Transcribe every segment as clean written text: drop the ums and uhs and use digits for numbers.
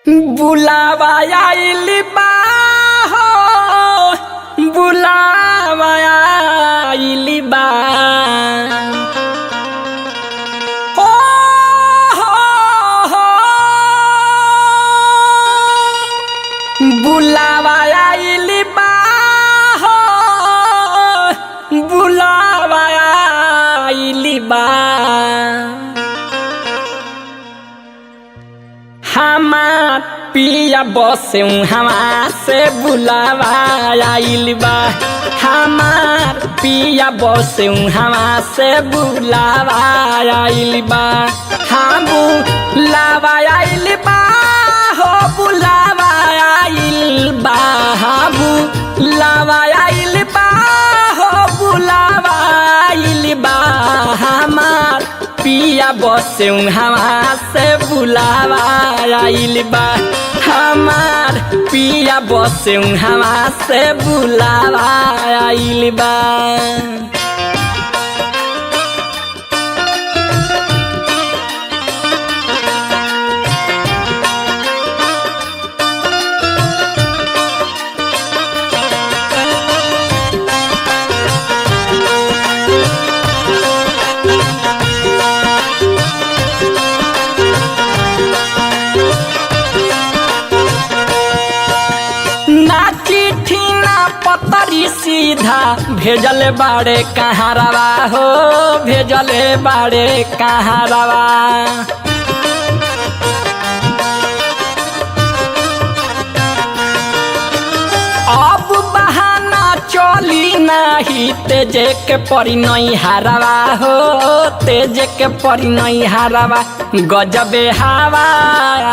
बुलावा आइल बा हो, बुलावा आइल बा हो, हो, बुलावा आइल बा हो, बुलावा आइल बा हमार पिया बसे हवा से बुलावा आइल बा हमार पिया बसे हवा से बुलावा आइल बा हाँ बुलावा आइल बा हो बुलावा आइल बा हाँ बुलावा आइल बा हो बुलावा आइल बा हमार पिया बसे हवा से बुलावा आइल बा हमार पिया बसे हवा से बुलावा आइल बा पतरी सीधा भेजल बाड़े कहाँ रवा हो भेजले बाड़े कहाँ रवा अब बहाना चली नहीं तेजे के परी नहीं हारवा हो तेजे के परी नहीं हारवा गजबे हवा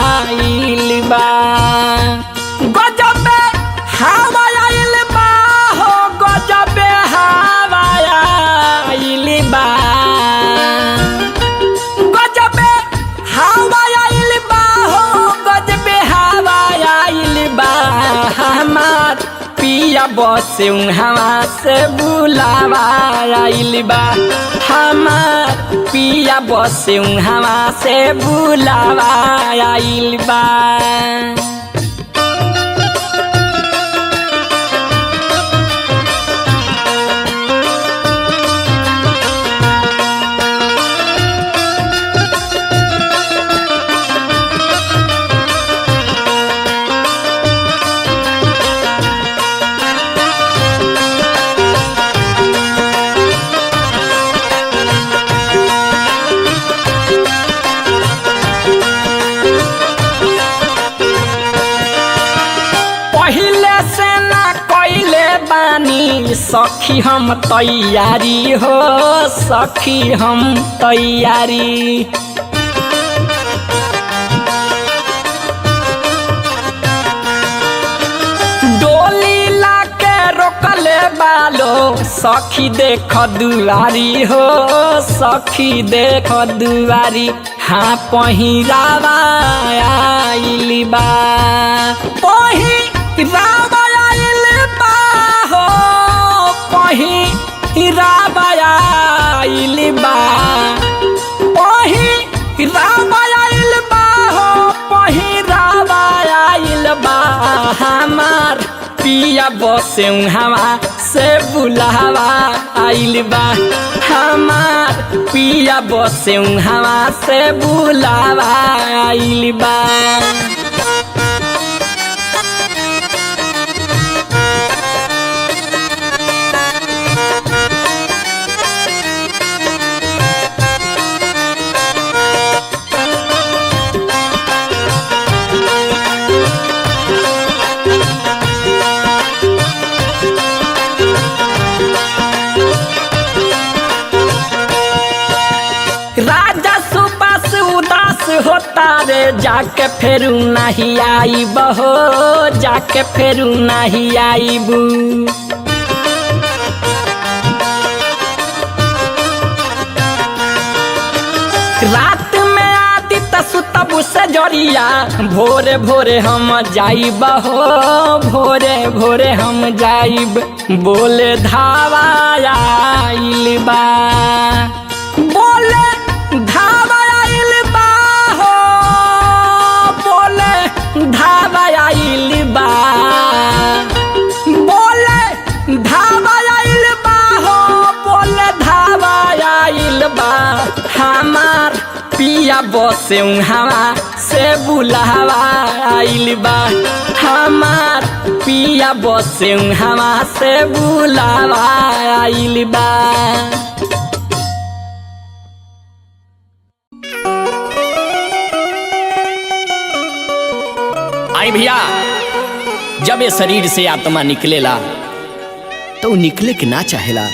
आइल बा गजबे हवा आइल बा हो गजबे हवा आइल बा गजबे हवा आइल बा हो गजबे हवा आइल बा हमार पिया बसे हवा से बुलावा आइल बा हमार पिया बसे हवा से बुलावा आइल बा सखी हम तैयारी हो सखी हम तैयारी डोली लाके रोकले बालो सखी देख दुआरी हो सखी देख दुआरी हाँ पहिरावा आइल बा पहिरावा पहिरावा आइल बा पहिरावा आइल बा हो पहिरावा आइल बा हमार पिया बसे हवा से बुलावा आइल बा हमार पिया बसे हवा से बुलावा आइल बा राजा सुबास उदास होता रे जाके फेरू नहीं आईब हो जाके फेरू नहीं आईबू रात में आदि सुतबू से जरिया भोरे भोरे हम जाइब हो भोरे भोरे हम जाइब बोले धावा आइल बा बोले धावा आइल बा हो बोले पिया बसे हवा से बुलावा आइल बा हमार पिया बसे हवा से बुलावा आइल बा। आई भैया जब ये शरीर से आत्मा निकलेला तो निकले के ना चाहेला।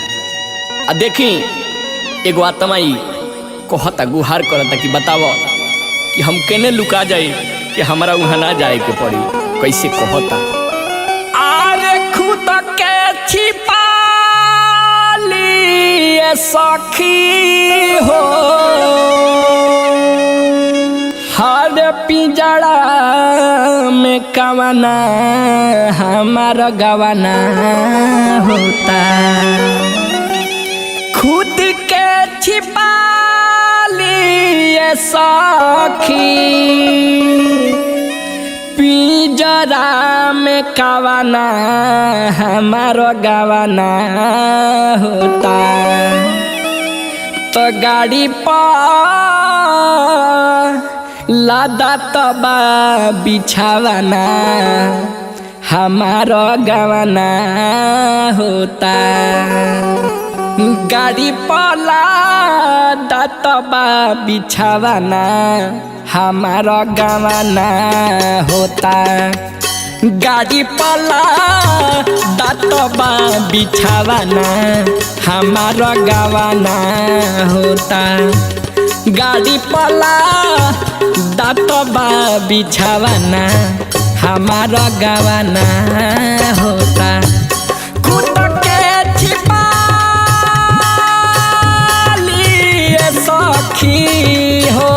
देखी एगो आत्मा कहता गुहार करता कि बताओ कि हम केने लुका जाए कि हमारा वहाँ ना जाए के पड़ी। कैसे कहता आरे खुद के छिपा लिए सखी हो हर पिंजड़ा में कवना हमारा गवाना होता। खुद के छिपा लिए सखी पिंजरा में कवना हमारा गवाना होता। तो गाड़ी पर लादा तबा बिछावाना हमारा गवाना होता। गाड़ी पर लादा तबा बिछावाना हमारा गवाना होता। गाड़ी पर लादा तबा बिछावाना हमारा गवाना होता। गाड़ी पला दातबा बिछावाना हमारा गवाना होता। खुद के छिपा लिए सखी हो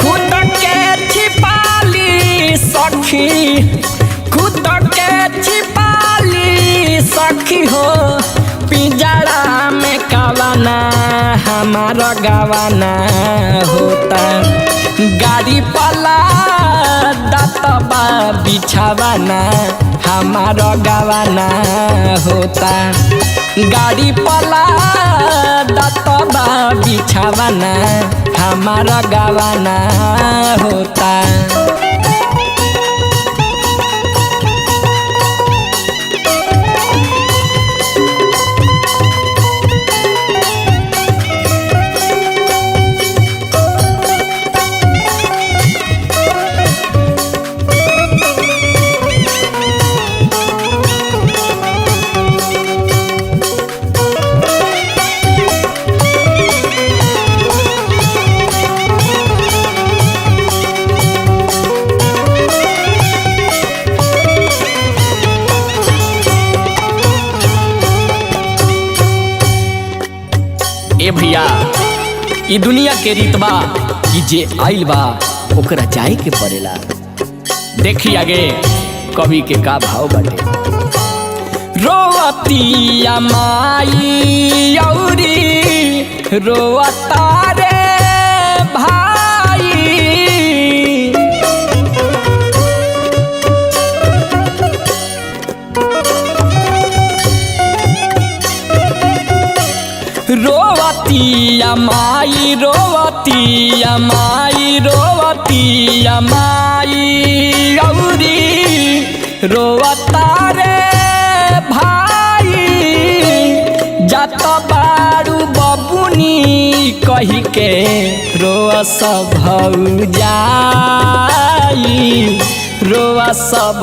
खुद के छिपा ली सखी खुद के छिपा ली सखी हो पिंजरा में कवाना हमारा गवाना होता। गाड़ी पला दातबा बिछावाना हमारा गवाना होता। गाड़ी पला दातबा बिछावाना हमारा गवाना होता। ए भैया ई दुनिया के रीतबा कि जे आइल बा ओकरा जाए के पड़ेला। देखी आगे कवि के का भाव बाटे। रोवतिया माई औरी रोवता रे भाई रोवतिया माई रोवतिया माई रोवतिया माई औरी रोवता रे भाई जात बारू बबुनी कही के रोआ सब जाई रोआ सब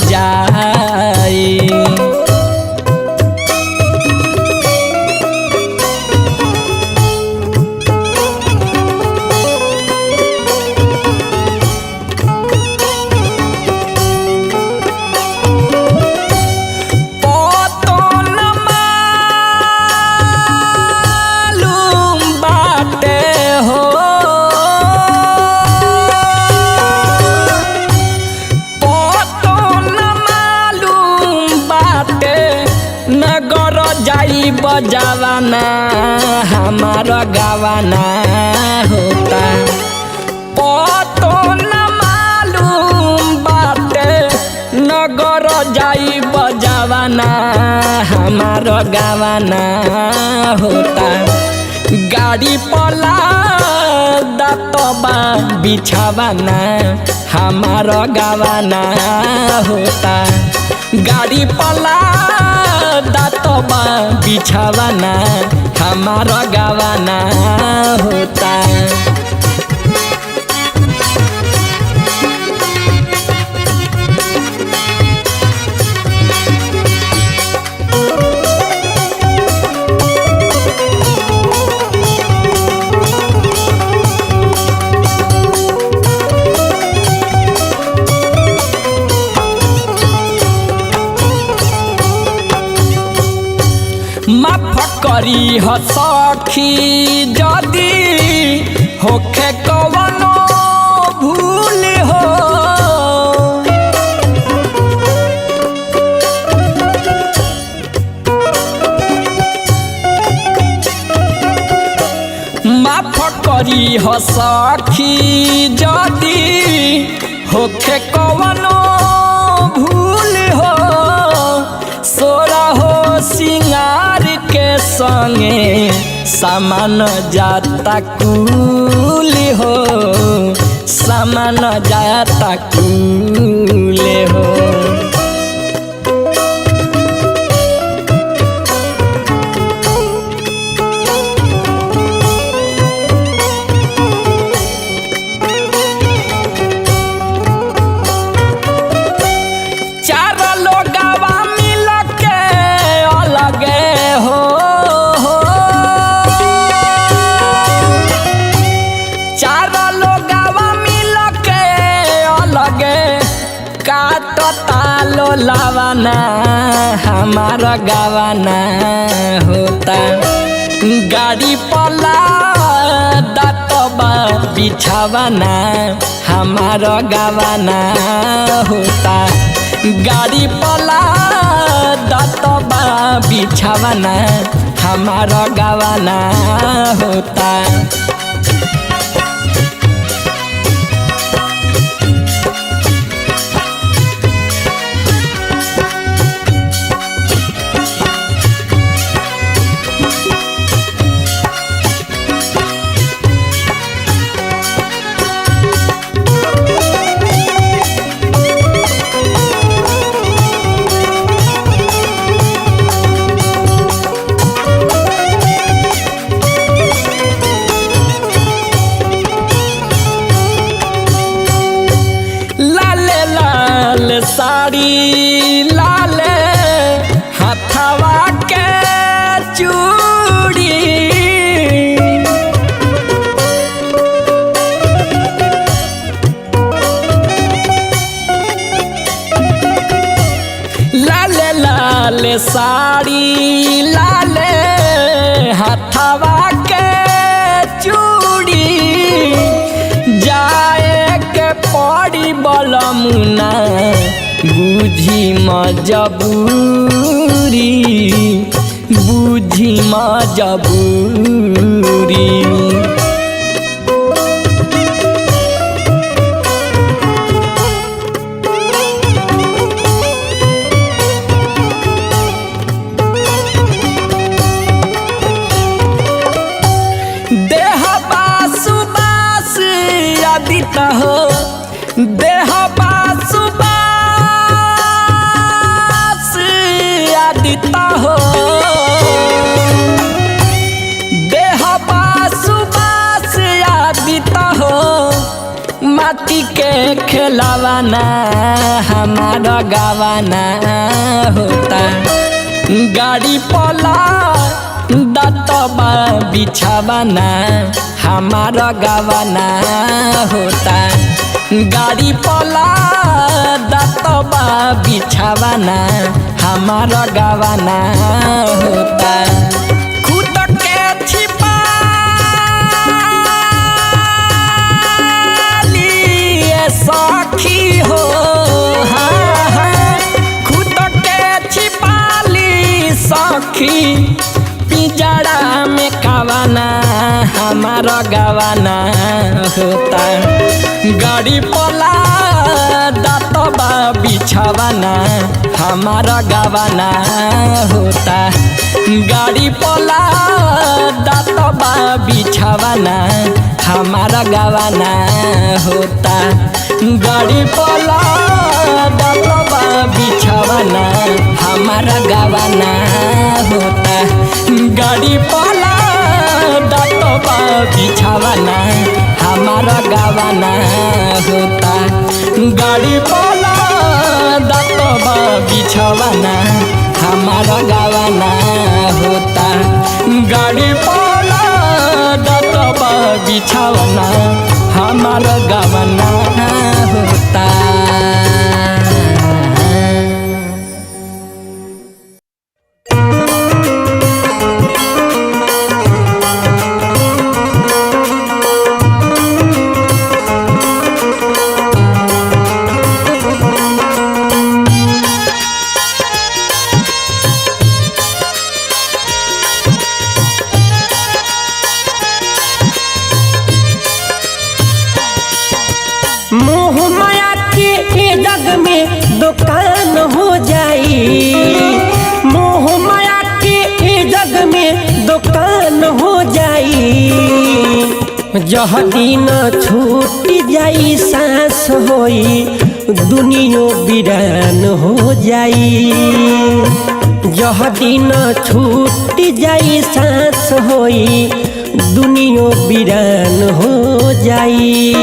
जाई। बजावाना हमारा गवाना होता। पतो न मालूम बाटे नगर जाई बजावाना हमारा गवाना होता। गाड़ी पला दतबा बिछावाना हमार गवाना होता। गाड़ी पला दतबा बिछावाना हमार गवाना होता। माफ करी हो सखी जदी होखे कवनो भूल हो। माफ करी हो सखी जदी होखे कवनो भूल हो। सोरा हो सिंगार के संगे सामान जाता कुल हो। सामान जाता कुल हो। लावाना हमारा गवाना होता। गाड़ी पला दतबा बिछावाना हमारा गवाना होता। गाड़ी पला दतबा बिछावाना हमारा गवाना होता। साड़ी लाले हथवा के चूड़ी। लाले लाले साड़ी लाले हथवा के चूड़ी। जाए के पड़ी बलमुना बुझी मजबूरी। बुझी मजबूरी। देह बासु बास आदित हो। देह बासु हो। देह बासु बास आदित हो। माटी के खिलावाना हमारा गवाना होता। गाड़ी पला दतबा बिछावाना हमारा गवाना होता। गाड़ी पला दतबा बिछावाना हमारा गवाना होता। खुद के छिपा लिए सखी हो। हाँ हाँ खुद के छिपा ली सखी। पिंजरा में कवाना हमारा गवाना होता। गाड़ी पला दत बा बिछावाना हमारा गावाना होता। गाड़ी पोला दात बा बिछावाना हमारा गावाना होता। गाड़ी पोला दात बा बिछावाना हमारा गावाना होता। गाड़ी पोला दात बा बिछावाना हमारा गावाना होता। गाड़ी पोला दात बा बिछावाना हमारा गावाना होता। गाड़ी पोला दात बा बिछावाना हमारा गावाना होता। मोह माया के जग में दुकान हो जाई। मोह माया के जग में दुकान हो जाई। जह दिन छूट जाई सांस होई दुनिया वीरान हो जाई। जह दिन छूट जाई सांस होई दुनिया वीरान हो जाई।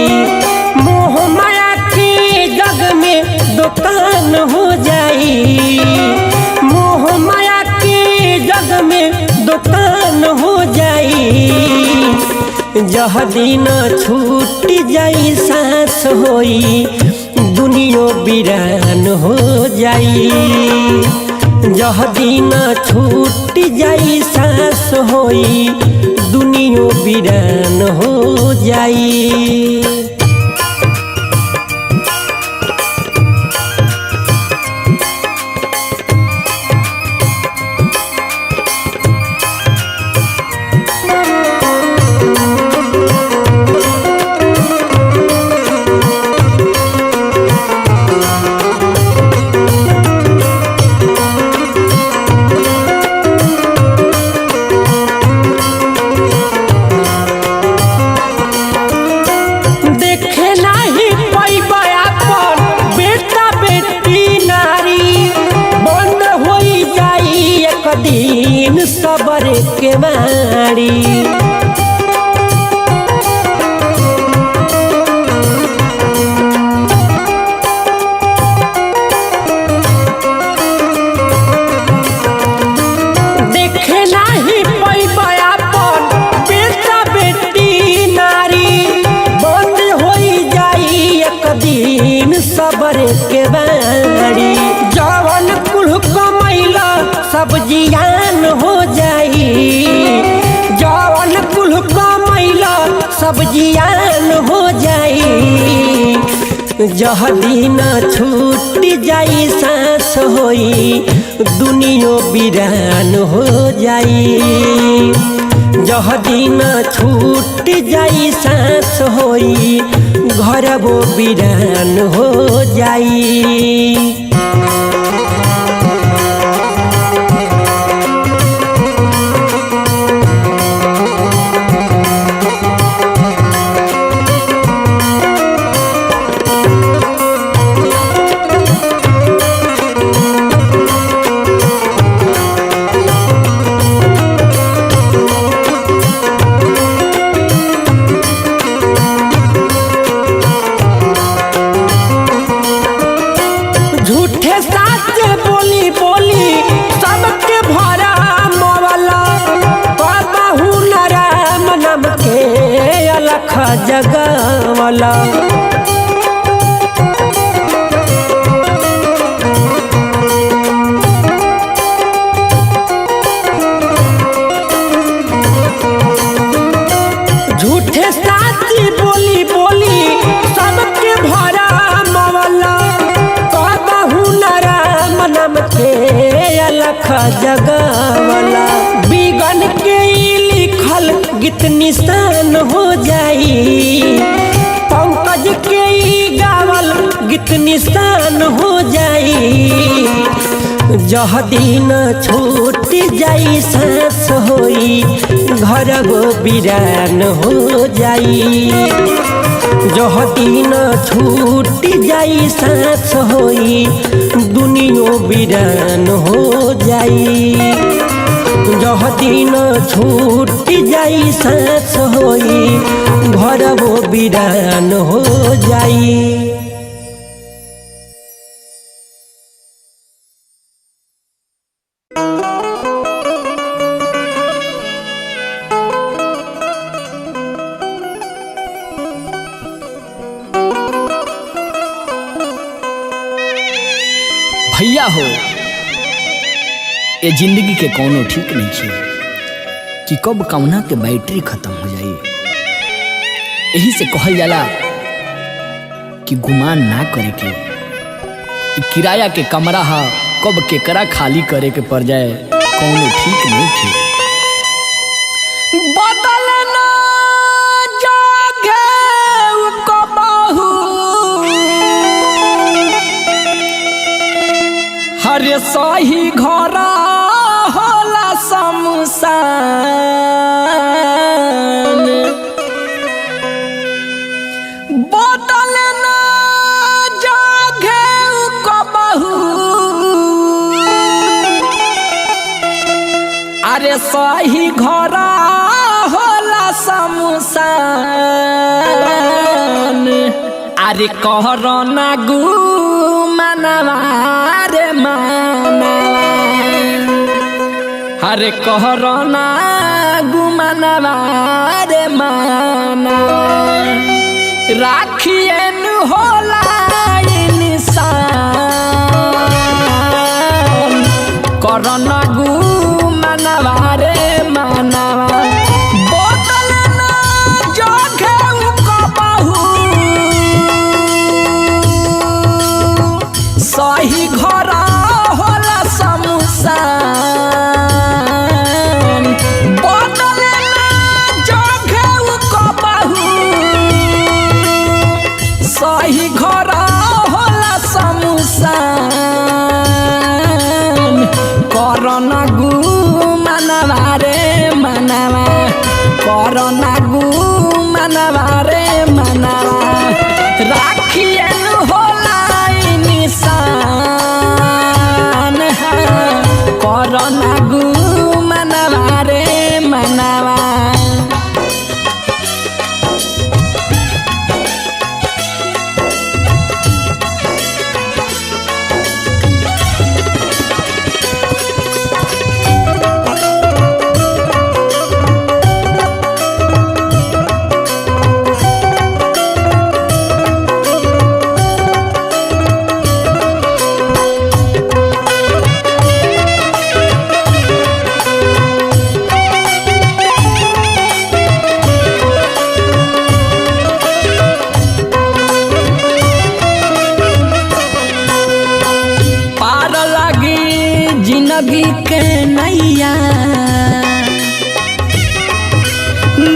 मोह माया के जग में दुकान हो जाई। मोह माया के जग में दुकान हो जाई। जह दिन छूट जाई सांस होई दुनिया वीरान हो जाई। जह दिन छूट जाई सांस होई दुनिया वीरान हो जाई। दिन सबर के मारी देखे नाही पैबा अपन बेटा बेटी नारी। बंद हो जाई एक दिन सबर के मारी। जवन कुल कमैला सब जियान हो जाई। जवन कुल कमैला सब जियान हो जाई। जह दिन छूट जाई सांस होई दुनिया वीरान हो जाई। जह दिन छूट जाई सांस होई घर वो वीरान हो जाई। झूठे साच बोली बोली सबके भरा मवला। कहू न राम नाम के अलख जगवला। झूठे साची बोली बोली सबके भरा मवला। कहू न राम नाम के अलख जगवला। बिगन के लिखल गीत निशान हो जाई। पंकज के गावल गीत निशान हो जाई जह दिन छूट जाई सांस होई घर वो वीरान हो जाई जह दिन छूट जाई सांस होई दुनिया वीरान हो जाई जह दिन छूट जाई सांस होई घर वो वीरान हो जाई। भैया हो ये जिंदगी के कोनो ठीक नहीं है कि कब कौना के बैटरी खत्म हो जाए। यही से कहल जाला कि गुमान ना करे के किराया के कमरा हा कब केकरा खाली करे के पड़ जाए कोनो ठीक नहीं है। बदलना जागे कबहू हरे सही घरा होला शमशान बदलना जागे कबहू अरे सही घरा होला शमशान अरे कहरो ना गु मनवा रे मनवा अरे कहरो ना गु मनवा रे मनवा राखियन होला इंसान करो ना गु मनवा रे मनवा बोतल ना जोखे कबहू सही घरा होला शमशान बोतल ना जोखे कबहू सही घरा होला शमशान करना गु मनवा रे मनवा करना गु मनवा रे मनवा राखियन होला निशान करना गु मनवा रे मनवा। जिंदगी के नैया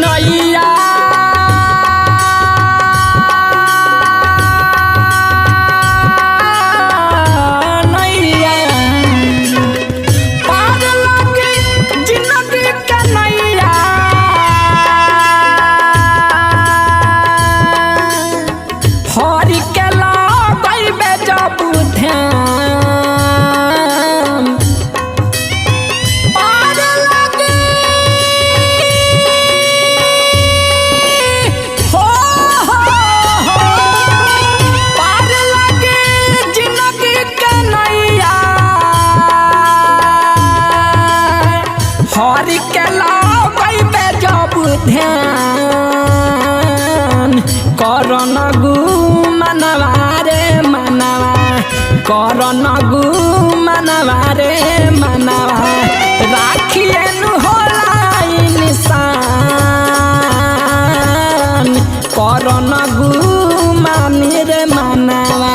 नैया नैया पार लगे जिंदगी के नैया हरि के लगैबे जब ध्यान हरि के लगैबे जब ध्यान करना गु मनवा रे मनवा करना गु मनवा रे मनवा राखियन होला इंसान करना गु मानी रे मनवा।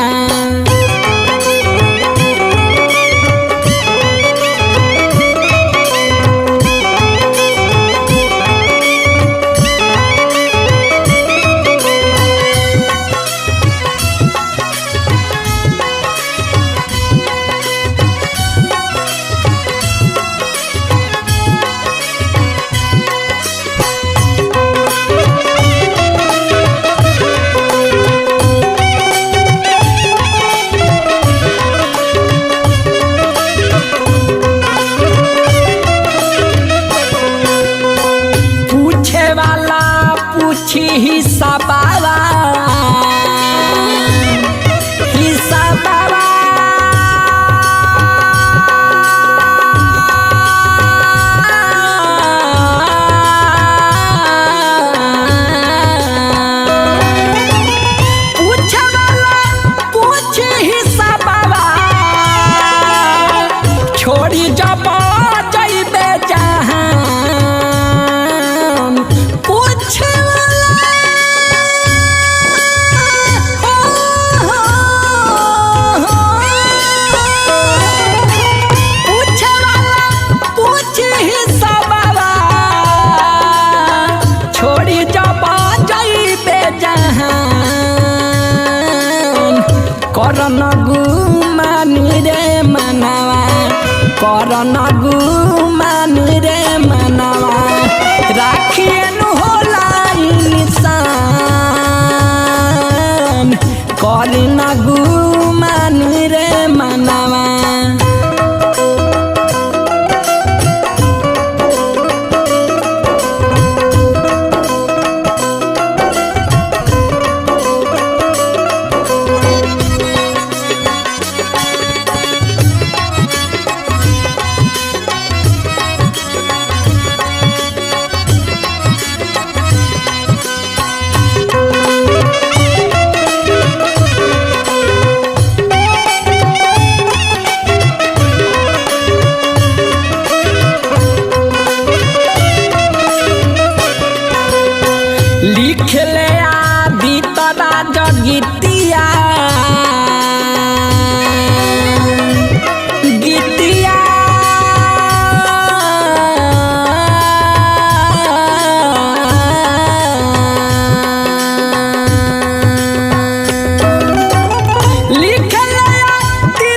पूछी हिसाबावा हिसाबावा छोड़ी जब जइबे जहान पूछे पूछे हिसाबा छोड़ी जब जइबे जहान करन गुमानी रे मनावा करन गुमानी रे मनावा राखियनु होला निशान करन गुमानी रे मनावा लिखले आदि तरा जगितिया गीतिया लिखले आदि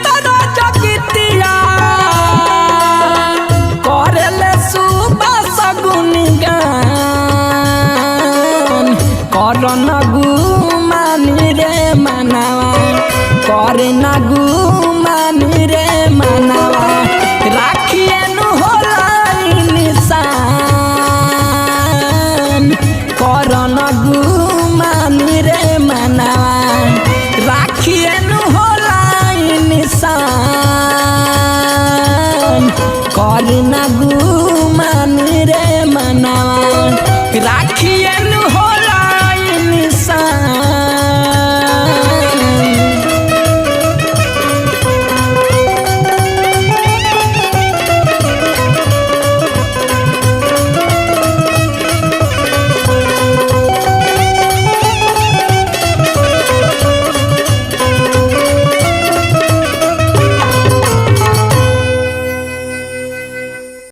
तरा जगितिया करले सुबह सगुन गान करन गुमानी रे मनावा करन गुमानी रे मनावा राखियनु होला निशान करन गुमानी रे मनावा राखियनु होला निशान करन गुमानी रे मनावा राखियनु